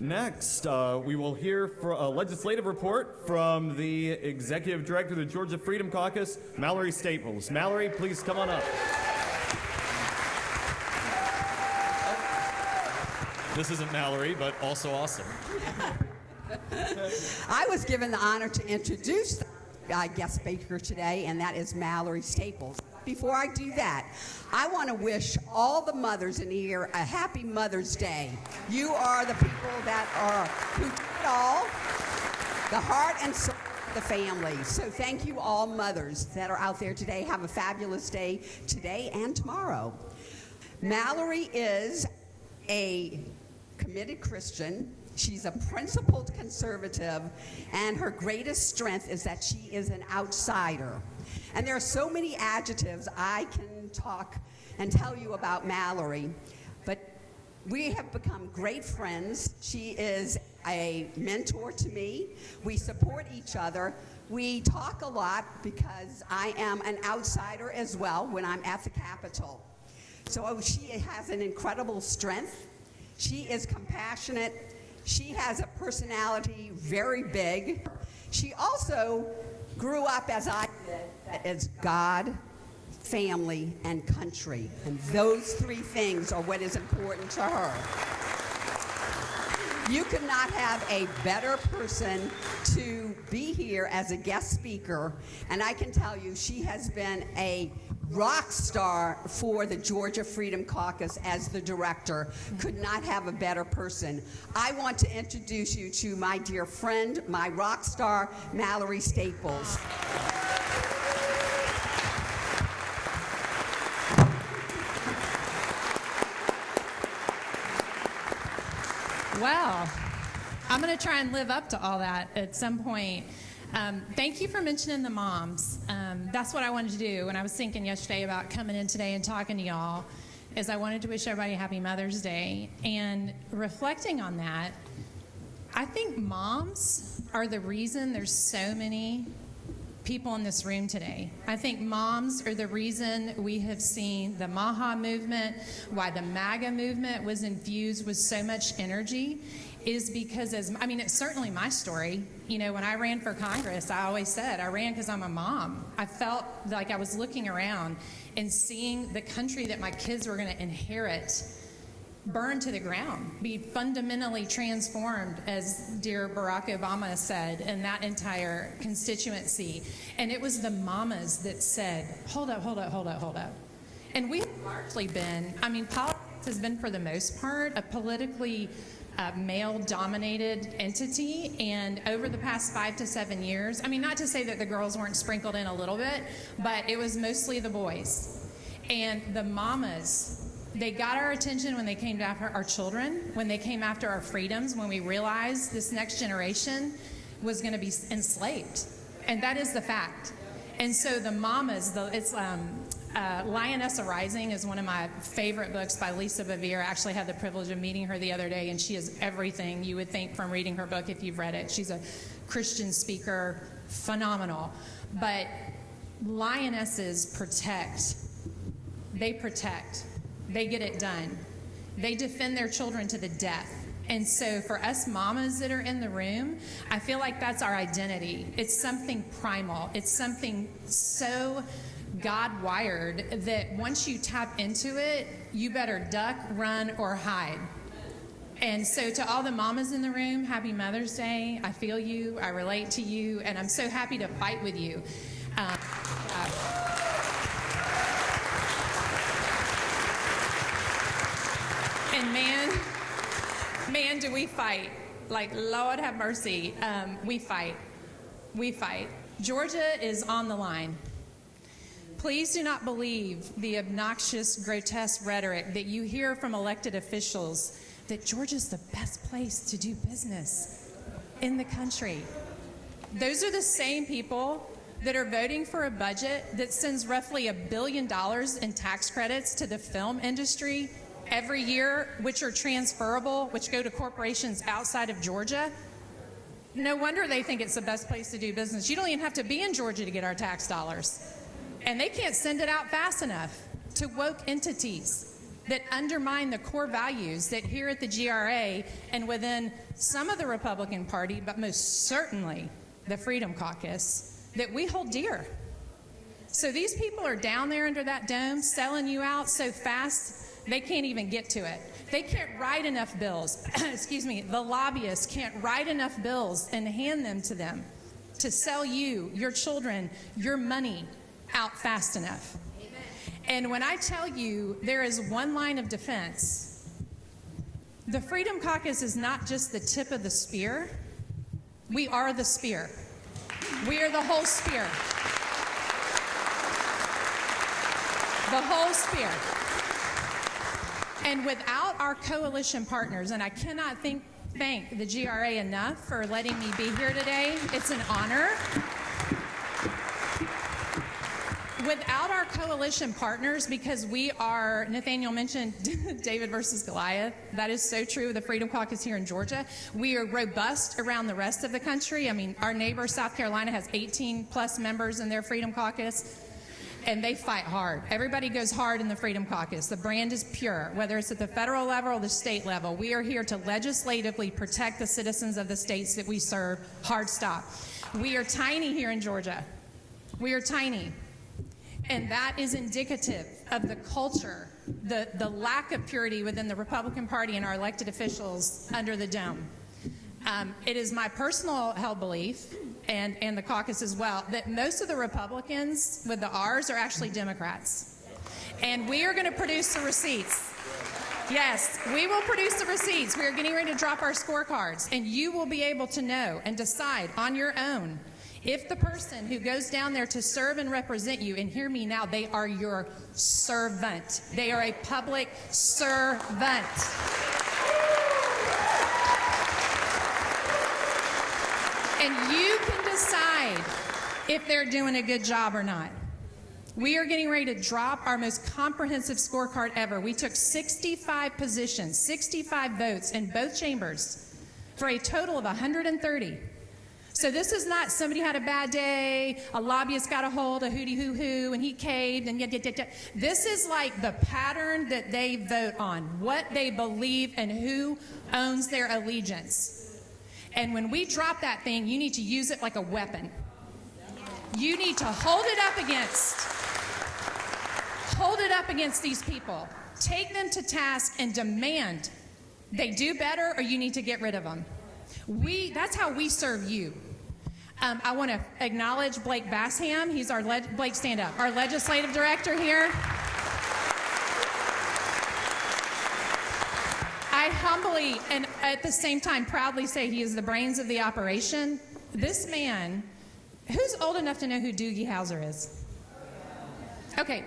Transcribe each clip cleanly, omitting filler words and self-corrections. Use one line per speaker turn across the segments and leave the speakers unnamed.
Next, we will hear a legislative report from the Executive Director of the Georgia Freedom Caucus, Mallory Staples. Mallory, please come on up. This isn't Mallory, but also awesome.
I was given the honor to introduce the guest speaker today, and that is Mallory Staples. Before I do that, I want to wish all the mothers in here a happy Mother's Day. You are the people that who do it all, the heart and soul of the family. So thank you all mothers that are out there today. Have a fabulous day today and tomorrow. Mallory is a committed Christian. She's a principled conservative, and her greatest strength is that she is an outsider. And there are so many adjectives I can talk and tell you about Mallory, but we have become great friends. She is a mentor to me. We support each other. We talk a lot because I am an outsider as well when I'm at the Capitol. So she has an incredible strength. She is compassionate. She has a personality very big. She also grew up as I did, as God, family, and country. And those three things are what is important to her. You could not have a better person to be here as a guest speaker, and I can tell you she has been a rock star for the Georgia Freedom Caucus as the director. Could not have a better person. I want to introduce you to my dear friend, my rock star, Mallory Staples.
Well, I'm going to try and live up to all that at some point. Thank you for mentioning the moms. That's what I wanted to do when I was thinking yesterday about coming in today and talking to y'all, is I wanted to wish everybody a happy Mother's Day. And reflecting on that, I think moms are the reason there's so many people in this room today. I think moms are the reason we have seen the MAHA movement, why the MAGA movement was infused with so much energy, is because, it's certainly my story. You know, when I ran for Congress, I always said I ran because I'm a mom. I felt like I was looking around and seeing the country that my kids were going to inherit burn to the ground, be fundamentally transformed, as dear Barack Obama said, in that entire constituency. And it was the mamas that said, hold up. And we've largely been, politics has been, for the most part, a politically male-dominated entity, and over the past 5 to 7 years, not to say that the girls weren't sprinkled in a little bit, but it was mostly the boys. And the mamas, they got our attention when they came after our children, when they came after our freedoms, when we realized this next generation was going to be enslaved. And that is the fact. And so the mamas, Lioness Arising is one of my favorite books by Lisa Bevere. I actually had the privilege of meeting her the other day, and she is everything you would think from reading her book if you've read it. She's a Christian speaker, phenomenal. But lionesses protect. They protect. They get it done. They defend their children to the death. And so for us mamas that are in the room, I feel like that's our identity. It's something primal. It's something so God-wired that once you tap into it, you better duck, run, or hide. And so to all the mamas in the room, happy Mother's Day. I feel you, I relate to you, and I'm so happy to fight with you. And man, do we fight. Like, Lord have mercy. We fight. Georgia is on the line. Please do not believe the obnoxious, grotesque rhetoric that you hear from elected officials that Georgia's the best place to do business in the country. Those are the same people that are voting for a budget that sends roughly $1 billion in tax credits to the film industry every year, which are transferable, which go to corporations outside of Georgia. No wonder they think it's the best place to do business. You don't even have to be in Georgia to get our tax dollars. And they can't send it out fast enough to woke entities. that undermine the core values that here at the GRA and within some of the Republican Party, but most certainly the Freedom Caucus, that we hold dear. So these people are down there under that dome selling you out so fast, they can't even get to it. They can't write enough bills. Excuse me, the lobbyists can't write enough bills and hand them to them to sell you, your children, your money out fast enough. And when I tell you there is one line of defense, the Freedom Caucus is not just the tip of the spear. We are the spear. We are the whole spear. The whole spear. And without our coalition partners, and I cannot thank the GRA enough for letting me be here today. It's an honor. Without our coalition partners, because we are, Nathaniel mentioned David versus Goliath. That is so true of the Freedom Caucus here in Georgia. We are robust around the rest of the country. I mean, our neighbor, South Carolina, has 18 plus members in their Freedom Caucus, and they fight hard. Everybody goes hard in the Freedom Caucus. The brand is pure, whether it's at the federal level or the state level. We are here to legislatively protect the citizens of the states that we serve. Hard stop. We are tiny here in Georgia. We are tiny. And that is indicative of the culture, the lack of purity within the Republican Party and our elected officials under the dome. It is my personal held belief, and the caucus as well, that most of the Republicans with the R's are actually Democrats. And we are going to produce the receipts. Yes, we will produce the receipts. We are getting ready to drop our scorecards, and you will be able to know and decide on your own if the person who goes down there to serve and represent you, and hear me now, they are your servant. They are a public servant. And you can decide if they're doing a good job or not. We are getting ready to drop our most comprehensive scorecard ever. We took 65 positions, 65 votes in both chambers for a total of 130. So this is not somebody had a bad day, a lobbyist got a hold of hooty hoo hoo and he caved and yet. This is like the pattern that they vote on, what they believe and who owns their allegiance. And when we drop that thing, you need to use it like a weapon. You need to hold it up against these people. Take them to task and demand they do better, or you need to get rid of them. That's how we serve you. I want to acknowledge Blake Bassham. He's our Blake, stand up. Our legislative director here. I humbly and at the same time proudly say he is the brains of the operation. This man, who's old enough to know who Doogie Howser is? Okay.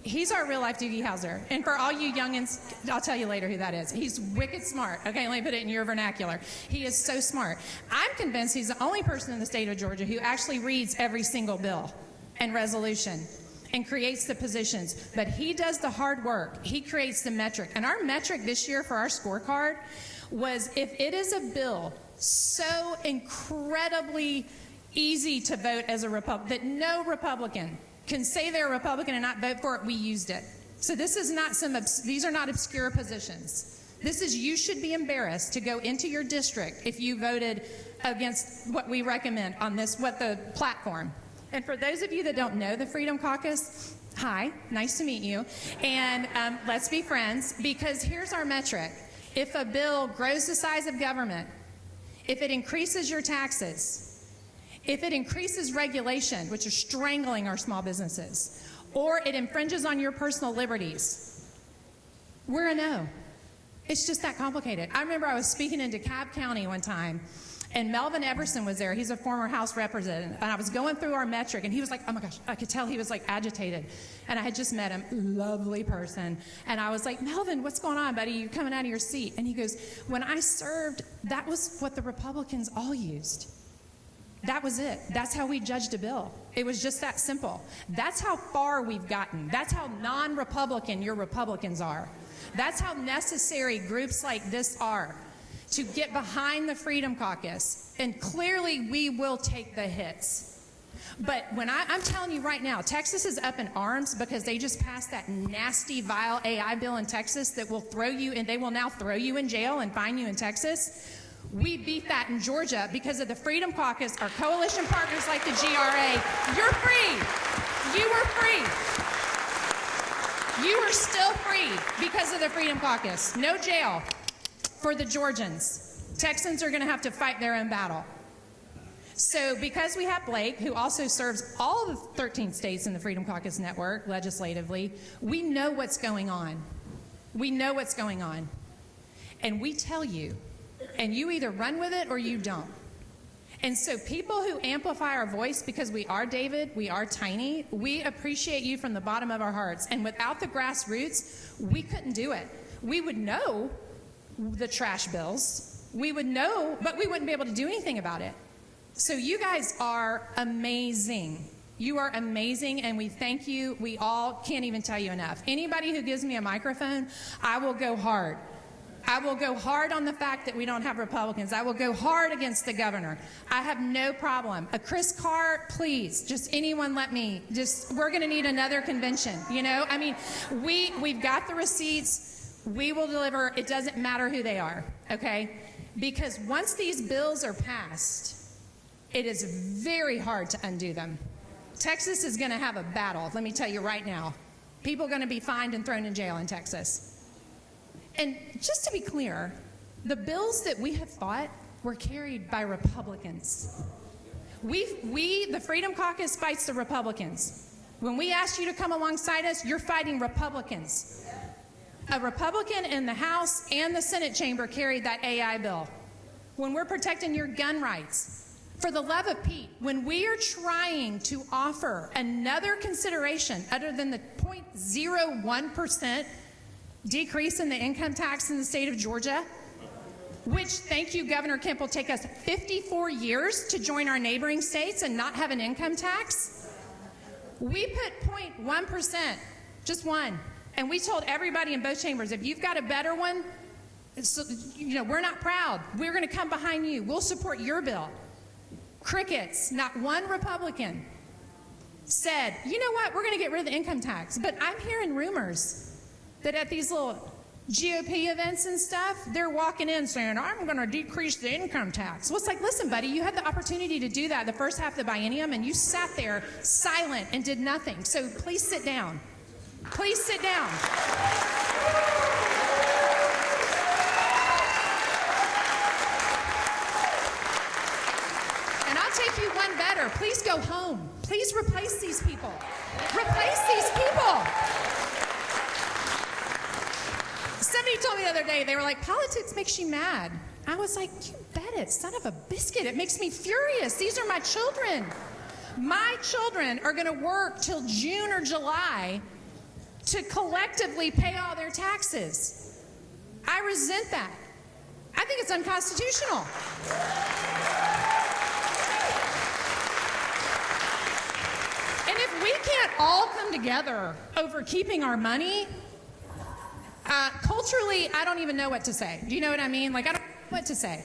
He's our real-life Doogie Howser. And for all you youngins, I'll tell you later who that is. He's wicked smart. Okay, let me put it in your vernacular. He is so smart. I'm convinced he's the only person in the state of Georgia who actually reads every single bill and resolution and creates the positions. But he does the hard work. He creates the metric. And our metric this year for our scorecard was, if it is a bill so incredibly easy to vote as a Republican, that no Republican can say they're a Republican and not vote for it, we used it. So this is not these are not obscure positions. This is, you should be embarrassed to go into your district if you voted against what we recommend on this, what the platform. And for those of you that don't know the Freedom Caucus, hi, nice to meet you. And let's be friends, because here's our metric. If a bill grows the size of government, if it increases your taxes, if it increases regulation, which is strangling our small businesses, or it infringes on your personal liberties, we're a no. It's just that complicated. I remember I was speaking in DeKalb County one time, and Melvin Everson was there. He's a former House representative. And I was going through our metric, and he was like, oh my gosh, I could tell he was like agitated. And I had just met him, lovely person. And I was like, Melvin, what's going on, buddy? You're coming out of your seat. And he goes, when I served, that was what the Republicans all used. That was it. That's how we judged a bill. It was just that simple. That's how far we've gotten. That's how non-Republican your Republicans are. That's how necessary groups like this are to get behind the Freedom Caucus. And clearly we will take the hits. But when I'm telling you right now, Texas is up in arms because they just passed that nasty, vile AI bill in Texas that will throw you, and they will now throw you in jail and fine you in Texas. We beat that in Georgia because of the Freedom Caucus, our coalition partners like the GRA. You're free. You are free. You are still free because of the Freedom Caucus. No jail for the Georgians. Texans are going to have to fight their own battle. So because we have Blake, who also serves all the 13 states in the Freedom Caucus network legislatively, we know what's going on. We know what's going on. And we tell you, and you either run with it or you don't. And so people who amplify our voice, because we are David, we are tiny, we appreciate you from the bottom of our hearts. And without the grassroots, we couldn't do it. We would know the trash bills. We would know, but we wouldn't be able to do anything about it. So you guys are amazing. You are amazing, and we thank you. We all can't even tell you enough. Anybody who gives me a microphone, I will go hard. I will go hard on the fact that we don't have Republicans. I will go hard against the governor. I have no problem. A Chris Carr, please, just anyone let me. We're going to need another convention, you know? I mean, we've got the receipts. We will deliver. It doesn't matter who they are, okay? Because once these bills are passed, it is very hard to undo them. Texas is going to have a battle, let me tell you right now. People are going to be fined and thrown in jail in Texas. And just to be clear, the bills that we have fought were carried by Republicans. The Freedom Caucus fights the Republicans. When we asked you to come alongside us, you're fighting Republicans. A Republican in the House and the Senate chamber carried that AI bill. When we're protecting your gun rights, for the love of Pete, when we are trying to offer another consideration other than the 0.01% decrease in the income tax in the state of Georgia, which, thank you, Governor Kemp, will take us 54 years to join our neighboring states and not have an income tax. We put 0.1%, just one, and we told everybody in both chambers, if you've got a better one, we're not proud. We're going to come behind you. We'll support your bill. Crickets. Not one Republican said, you know what, we're going to get rid of the income tax. But I'm hearing rumors that at these little GOP events and stuff, they're walking in saying, I'm going to decrease the income tax. Well, it's like, listen, buddy, you had the opportunity to do that the first half of the biennium, and you sat there silent and did nothing. So please sit down. Please sit down. And I'll take you one better. Please go home. Please replace these people. Replace these people. Somebody told me the other day, they were like, politics makes you mad. I was like, you bet it, son of a biscuit. It makes me furious. These are my children. My children are going to work till June or July to collectively pay all their taxes. I resent that. I think it's unconstitutional. And if we can't all come together over keeping our money, culturally, I don't even know what to say. Do you know what I mean? Like, I don't know what to say.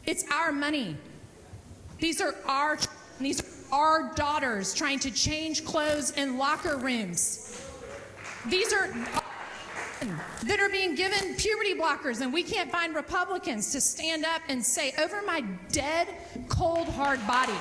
It's our money. These are our daughters trying to change clothes in locker rooms. These are that are being given puberty blockers, and we can't find Republicans to stand up and say, over my dead, cold, hard body.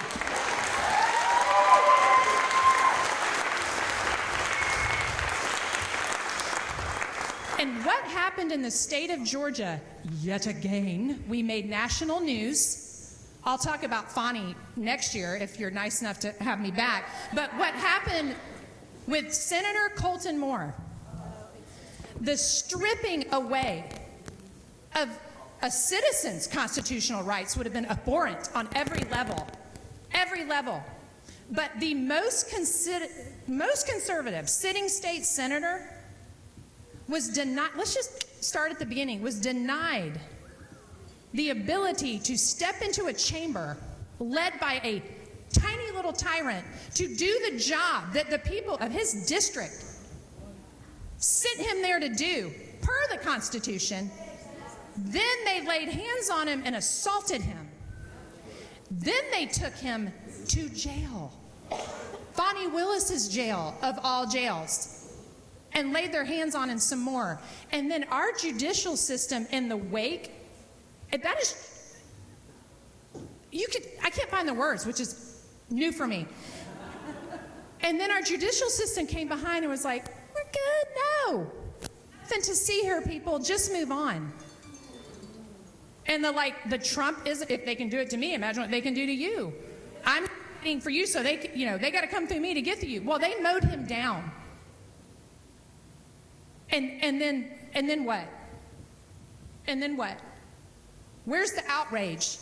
And what happened in the state of Georgia, yet again, we made national news. I'll talk about Fani next year if you're nice enough to have me back. But what happened with Senator Colton Moore, the stripping away of a citizen's constitutional rights would have been abhorrent on every level. Every level. But the most conservative sitting state senator was denied, let's just start at the beginning, was denied the ability to step into a chamber led by a tiny little tyrant to do the job that the people of his district sent him there to do, per the Constitution. Then they laid hands on him and assaulted him. Then they took him to jail, Bonnie Willis's jail of all jails, and laid their hands on him some more. And then our judicial system in the wake, that is, I can't find the words, which is new for me. And then our judicial system came behind and was like, we're good, no. Nothing to see here, people, just move on. And the Trump is, if they can do it to me, imagine what they can do to you. I'm fighting for you, so they got to come through me to get to you. Well, they mowed him down. And then what? And then what? Where's the outrage?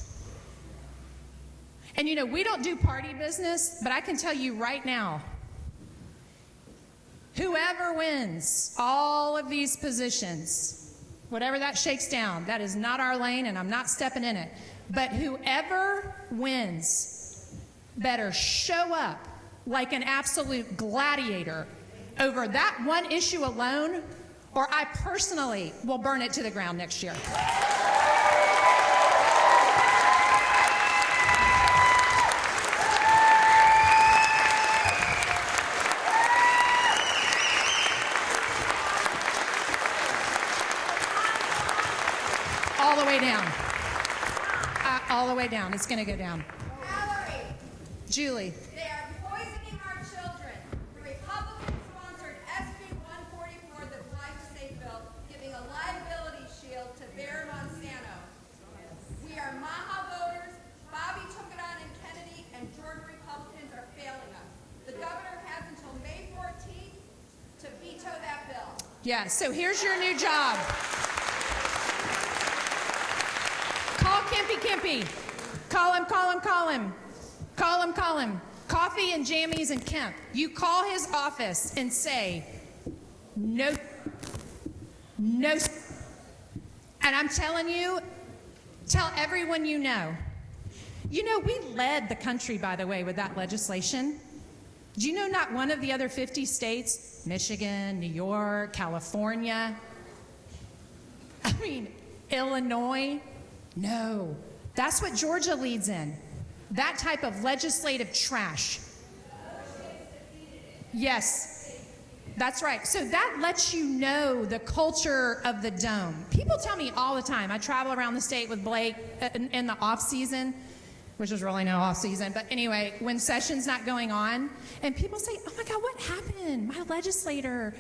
And we don't do party business, but I can tell you right now, whoever wins all of these positions, whatever that shakes down, that is not our lane, and I'm not stepping in it. But whoever wins better show up like an absolute gladiator over that one issue alone, or I personally will burn it to the ground next year. All the way down. All the way down. It's going to go down.
Mallory,
Julie.
they are poisoning our children. The Republican-sponsored SB 144, the glyphosate bill, giving a liability shield to Bayer Monsanto. We are Maha voters. Bobby took it on in Kennedy, and Georgia Republicans are failing us. The governor has until May 14th to veto that bill.
Yeah, so here's your new job. Call Kempy. Call him. Coffee and jammies and Kemp. You call his office and say, no. And I'm telling you, tell everyone you know. We led the country, by the way, with that legislation. Do you know not one of the other 50 states, Michigan, New York, California, Illinois? No. That's what Georgia leads in. That type of legislative trash. Yes. That's right. So that lets you know the culture of the dome. People tell me all the time, I travel around the state with Blake in the off season, which is really no off season, but anyway, when session's not going on, and people say, oh my God, what happened? My legislator,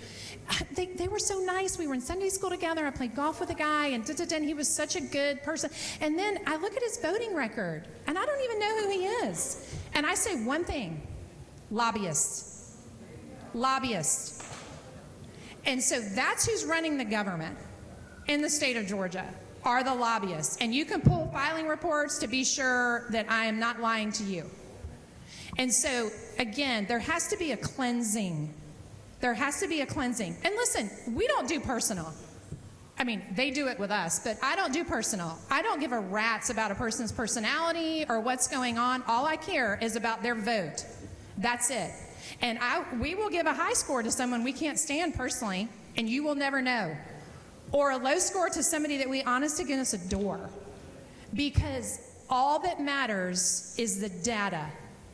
they were so nice. We were in Sunday school together. I played golf with a guy, and he was such a good person. And then I look at his voting record, and I don't even know who he is. And I say one thing, lobbyists. And so that's who's running the government in the state of Georgia, are the lobbyists. And you can pull filing reports to be sure that I am not lying to you. And so, again, there has to be a cleansing. And listen, we don't do personal. They do it with us, but I don't do personal. I don't give a rat's about a person's personality or what's going on. All I care is about their vote. That's it. And we will give a high score to someone we can't stand personally, and you will never know. Or a low score to somebody that we honest to goodness adore. Because all that matters is the data.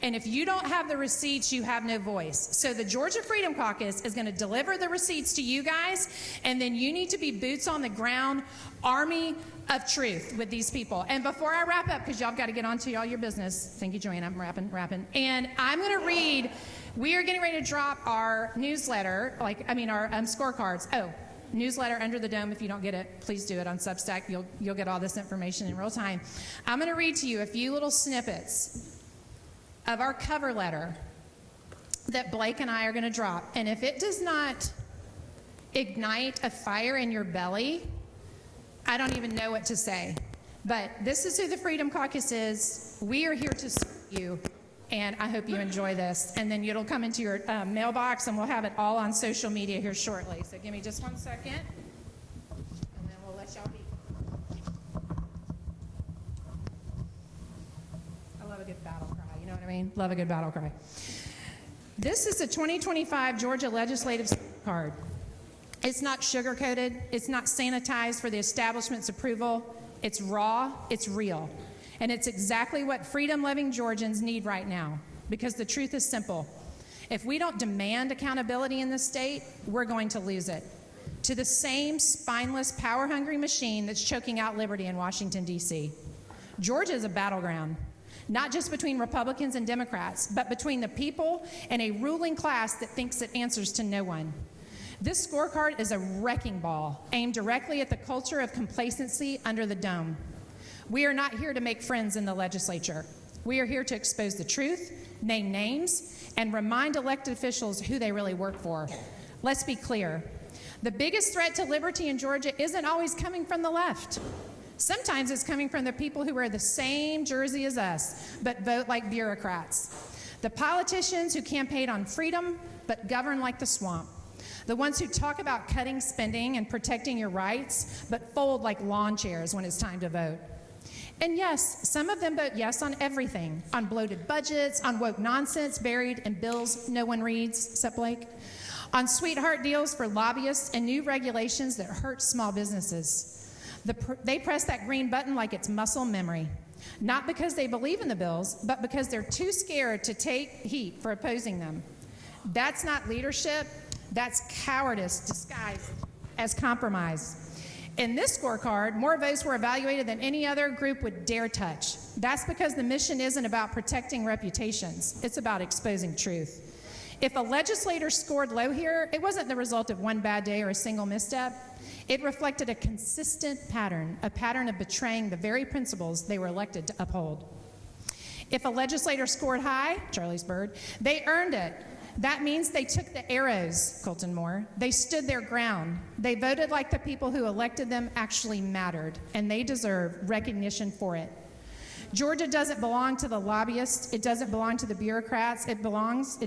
And if you don't have the receipts, you have no voice. So the Georgia Freedom Caucus is going to deliver the receipts to you guys, and then you need to be boots on the ground, army of truth with these people. And before I wrap up, because y'all got to get on to all your business. Thank you, Joanne. I'm rapping. And I'm going to read, we are getting ready to drop our newsletter, our scorecards. Oh, newsletter Under the Dome. If you don't get it, please do it on Substack. You'll get all this information in real time. I'm going to read to you a few little snippets of our cover letter that Blake and I are going to drop. And if it does not ignite a fire in your belly, I don't even know what to say. But this is who the Freedom Caucus is. We are here to serve you, and I hope you enjoy this. And then it'll come into your mailbox, and we'll have it all on social media here shortly. So give me just 1 second, and then we'll let y'all be. I love a good battle cry. You know what I mean? Love a good battle cry. This is the 2025 Georgia Legislative Card. It's not sugar-coated. It's not sanitized for the establishment's approval. It's raw. It's real. And it's exactly what freedom-loving Georgians need right now, because the truth is simple. If we don't demand accountability in this state, we're going to lose it to the same spineless, power-hungry machine that's choking out liberty in Washington, D.C. Georgia is a battleground, not just between Republicans and Democrats, but between the people and a ruling class that thinks it answers to no one. This scorecard is a wrecking ball aimed directly at the culture of complacency under the dome. We are not here to make friends in the legislature. We are here to expose the truth, name names, and remind elected officials who they really work for. Let's be clear. The biggest threat to liberty in Georgia isn't always coming from the left. Sometimes it's coming from the people who wear the same jersey as us, but vote like bureaucrats. The politicians who campaign on freedom, but govern like the swamp. The ones who talk about cutting spending and protecting your rights, but fold like lawn chairs when it's time to vote. And yes, some of them vote yes on everything, on bloated budgets, on woke nonsense buried in bills no one reads, except Blake, on sweetheart deals for lobbyists and new regulations that hurt small businesses. They press that green button like it's muscle memory, not because they believe in the bills, but because they're too scared to take heat for opposing them. That's not leadership, that's cowardice disguised as compromise. In this scorecard, more votes were evaluated than any other group would dare touch. That's because the mission isn't about protecting reputations, it's about exposing truth. If a legislator scored low here, it wasn't the result of one bad day or a single misstep. It reflected a consistent pattern, a pattern of betraying the very principles they were elected to uphold. If a legislator scored high, Charlice Byrd, they earned it. That means they took the arrows, Colton Moore. They stood their ground. They voted like the people who elected them actually mattered, and they deserve recognition for it. Georgia doesn't belong to the lobbyists. It doesn't belong to the bureaucrats. It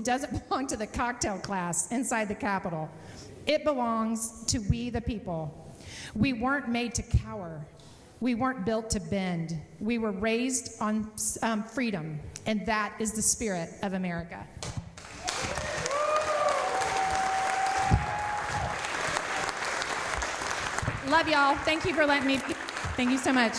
doesn't belong to the cocktail class inside the Capitol. It belongs to we the people. We weren't made to cower. We weren't built to bend. We were raised on freedom, and that is the spirit of America. Love y'all. Thank you for letting me. Thank you so much.